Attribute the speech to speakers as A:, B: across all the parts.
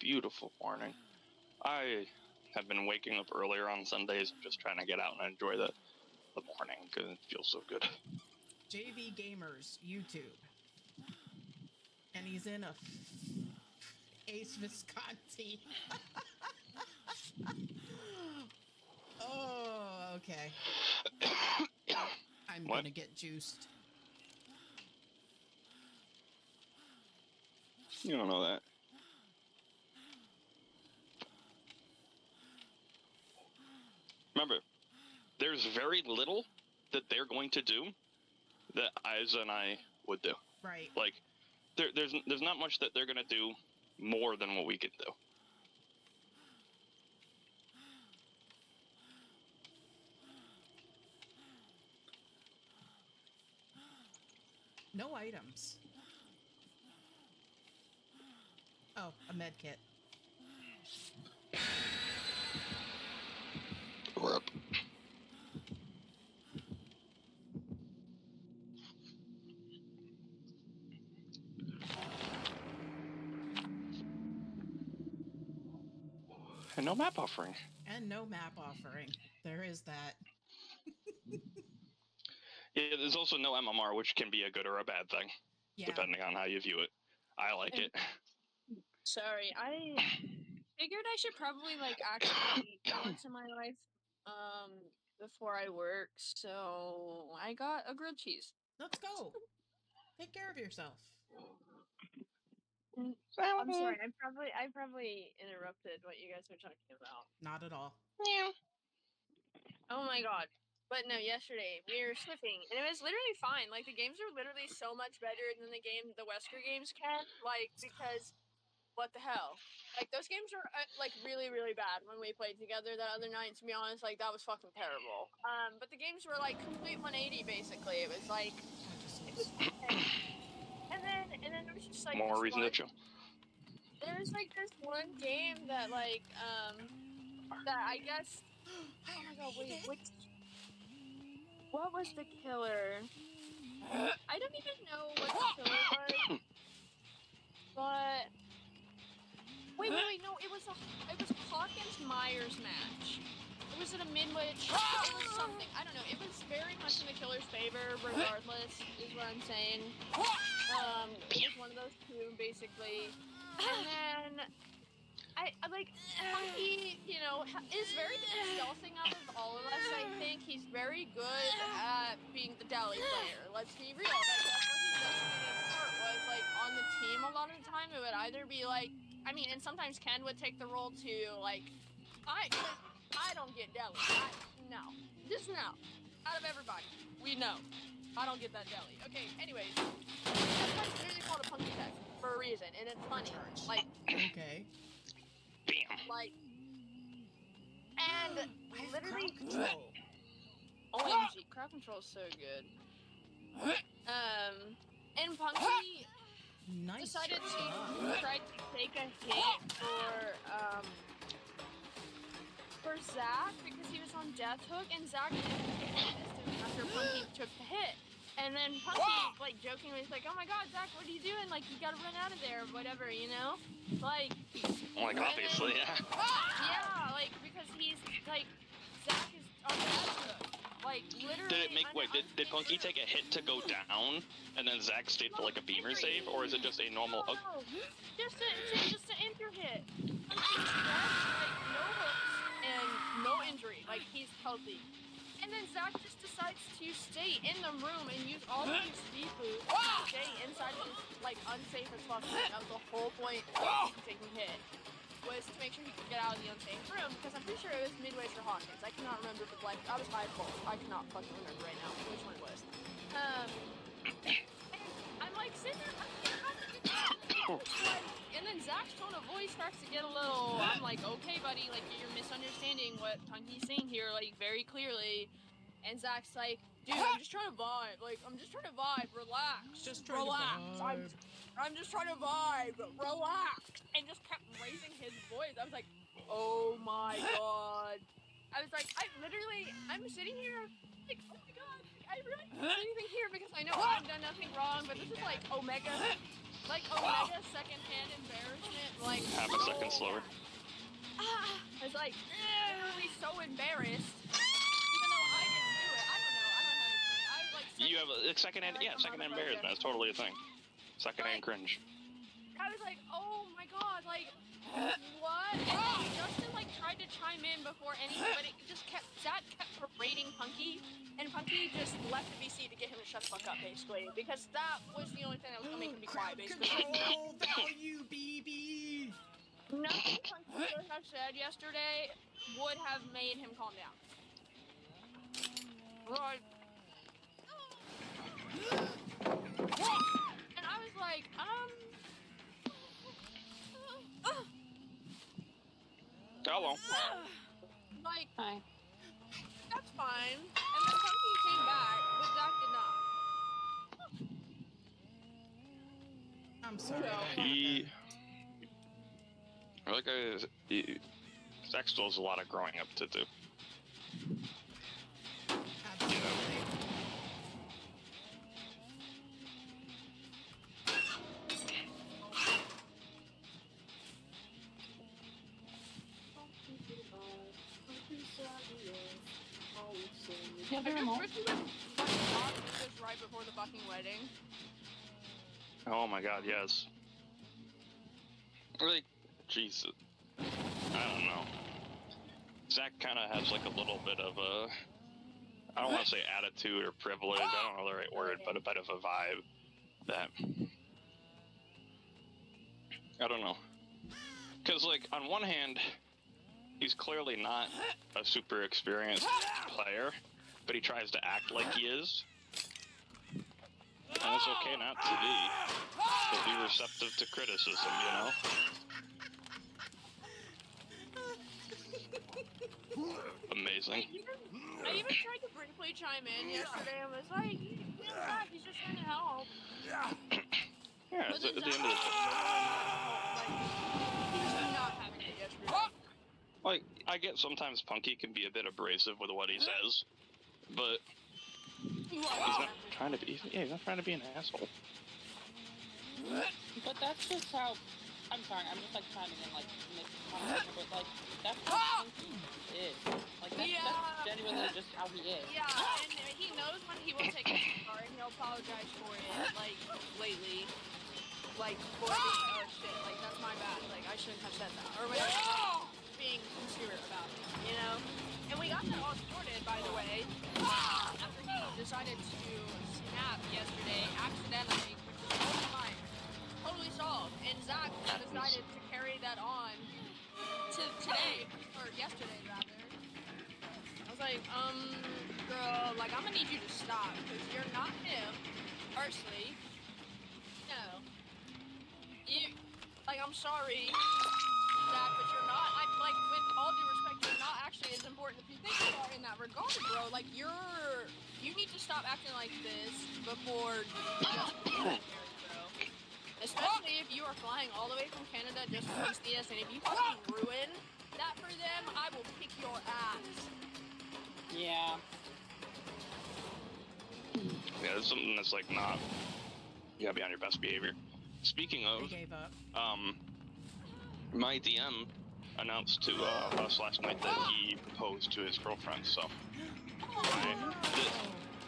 A: beautiful morning. I have been waking up earlier on Sundays, just trying to get out and enjoy the morning because it feels so good.
B: JV Gamers YouTube, and he's in a Ace Visconti. Oh, okay. I'm gonna get juiced.
A: You don't know that. Remember, there's very little that they're going to do that Isa and I would do.
B: Right.
A: Like, there's not much that they're gonna do more than what we could do.
B: No items. Oh, a med kit.
A: Rip. And no map offering.
B: And no map offering. There is that.
A: Yeah, there's also no MMR, which can be a good or a bad thing, depending on how you view it. I like it.
C: Sorry, I figured I should probably actually eat once in my life before I work, so I got a grilled cheese.
B: Let's go. Take care of yourself.
C: I'm sorry, I probably interrupted what you guys were talking about.
B: Not at all.
A: Yeah.
C: Oh my god. But no, yesterday we were sniffing, and it was literally fine. Like, the games are literally so much better than the Wesker games can. Like, because, what the hell? Like, those games are, really, really bad when we played together that other night, to be honest. Like, that was fucking terrible. But the games were, complete 180, basically. It was, and then it was just,
A: more reason to chill.
C: There was, this one game that, that I guess... Oh my god, wait, what was the killer? I don't even know what the killer was. But... Wait, no, it was Hawkins Myers match. It was at a mid-witch, it was something, I don't know, it was very much in the killer's favor, regardless, is what I'm saying. It was one of those two, basically. And then, Funky, is very good at stealthing out of all of us, I think. He's very good at being the deli player. Let's be real. That's what he does was, on the team a lot of the time, it would either be, and sometimes Ken would take the role to, I don't get deli. No. Just no. Out of everybody. We know. I don't get that deli. Okay, anyways. That's literally called a punky tech for a reason, and it's funny.
B: Okay.
A: Bam.
C: And literally...
B: Crowd control.
C: OMG, crowd control is so good. And Punky decided to try to take a hit for Zach because he was on Death Hook, and Zach didn't get distance after Punky took the hit. And then Punky, jokingly was like, oh my god, Zach, what are you doing? You gotta run out of there, or whatever,
A: obviously, yeah.
C: Yeah, because he's, Zach is on Death Hook. Literally...
A: Did Punky take a hit to go down, and then Zach stayed for, a beamer save, or is it just a normal...
C: No. Just an enter hit. No hooks and no injury. He's healthy. And then Zach just decides to stay in the room and use all of his speed boost to stay inside of his, unsafe as possible. That was the whole point of taking a hit, was to make sure he could get out of the unsafe room, because I'm pretty sure it was Midway's or Hawkins. I cannot remember, but, I was high both. I cannot fucking remember right now which one it was. And I'm, sitting there, and then Zach's tone of voice starts to get a little, I'm like, okay, buddy, you're misunderstanding what Punky's saying here, very clearly. And Zach's like, dude, I'm just trying to vibe. I'm just trying to vibe. Relax.
B: Relax.
C: I'm just trying to vibe. Relax. And just kept raising his voice. I was like, oh my god. I was like, I'm sitting here, oh my god. I really can't do anything here because I know I've done nothing wrong, but this is Omega secondhand embarrassment.
A: Half a second slower.
C: I was like, really so embarrassed. Even though I didn't do it. I don't know. I don't have anything. I was like,
A: You have a secondhand, yeah, secondhand embarrassment. That's totally a thing. Secondhand cringe.
C: I was like, oh my god, like, what? And then Justin, like, tried to chime in before but it just Zach kept berating Punky, and Punky just left the VC to get him to shut the fuck up, basically, because that was the only thing that was gonna make him be quiet, basically.
B: Control value, BB!
C: Nothing Punky could have said yesterday would have made him calm down. Right. And I was like,
A: Hello.
C: like,
D: Hi.
C: that's fine. And then Punky came back, but Zach did not.
B: I'm sorry.
A: Zach still has a lot of growing up to do.
B: Absolutely.
D: You have the remote?
C: Just right before the fucking wedding.
A: Oh my god, yes. Like, Jesus. I don't know. Zach kind of has like a little bit of a, I don't want to say attitude or privilege, I don't know the right word, but a bit of a vibe that, I don't know. Because like, on one hand, he's clearly not a super experienced player, but he tries to act like he is. And it's okay not to be. But be receptive to criticism, you know? Amazing.
C: I even tried to briefly chime in yesterday and was like, he's just trying to help.
A: Yeah,
C: But
A: it's at the
C: then
A: end of the
C: Zach he was not having it yesterday.
A: like, I get sometimes Punky can be a bit abrasive with what he says, but he's not trying to be. Yeah, he's not trying to be an asshole.
D: But that's just how. I'm sorry, I'm just like chiming in, like, make comments, but like, that's how he is. Like, that's genuinely just how he is.
C: Yeah, and he knows when he will take a cigar and he'll apologize for it, like, lately. Like, for being, oh shit, like, that's my bad. Like, I shouldn't have said that. Or whatever. Being sincere about it, you know? And we got that all sorted, by the way, after he decided to snap yesterday, accidentally, which is totally fine. Totally solved. And Zach decided to carry that on to today, or yesterday, rather. I was like, girl, like, I'm gonna need you to stop, because you're not him, personally. No. You, like, I'm sorry, Zach, but you're not, like, with all due respect, you're not actually as important as you think you are in that regard, bro. Like, you need to stop acting like this before just bro. Especially if you are flying all the way from Canada just to come see us, and if you fucking ruin that for them, I will kick your ass.
D: Yeah.
A: Yeah, it's something that's like not. You gotta be on your best behavior. Speaking
B: They
A: of,
B: gave up.
A: my DM announced to us last night that he proposed to his girlfriend. So,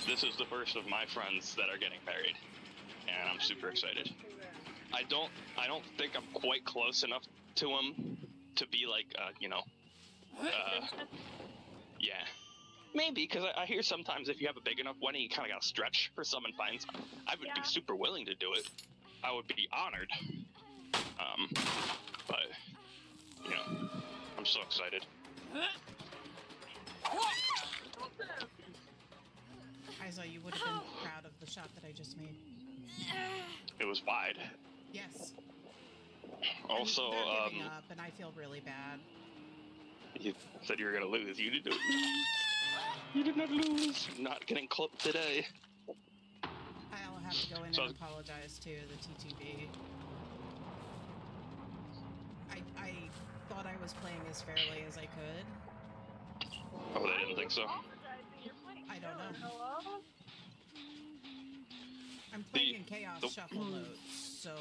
A: this is the first of my friends that are getting married, and I'm super excited. I don't think I'm quite close enough to him to be like, yeah. Maybe, because I hear sometimes if you have a big enough wedding, you kind of gotta stretch for some and find some. I would be super willing to do it. I would be honored. But, you know, I'm so excited.
B: Isa, you would have been proud of the shot that I just made.
A: It was wide.
B: Yes.
A: Also,
B: and they're giving up, and I feel really bad.
A: you said you were gonna lose. You did. You did not lose. Not getting clipped today.
B: I'll have to go in and apologize to the TTV. I thought I was playing as fairly as I could.
A: Oh, they didn't think so.
B: I don't know. I'm playing in Chaos Shuffle mode, so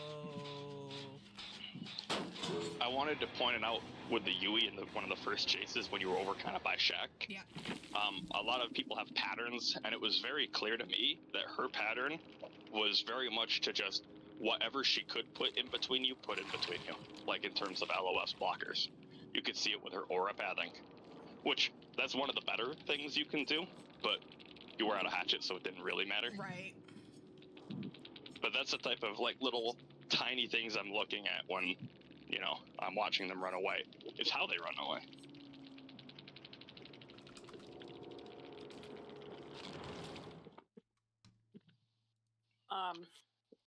A: I wanted to point it out with the Yui in one of the first chases when you were over kind of by Shaq.
B: Yeah.
A: A lot of people have patterns, and it was very clear to me that her pattern was very much to just whatever she could put in between you, put in between you. Like in terms of LOS blockers. You could see it with her aura pathing, which that's one of the better things you can do, but you were out of hatchet, so it didn't really matter.
B: Right.
A: But that's the type of like little tiny things I'm looking at when, you know, I'm watching them run away. It's how they run away.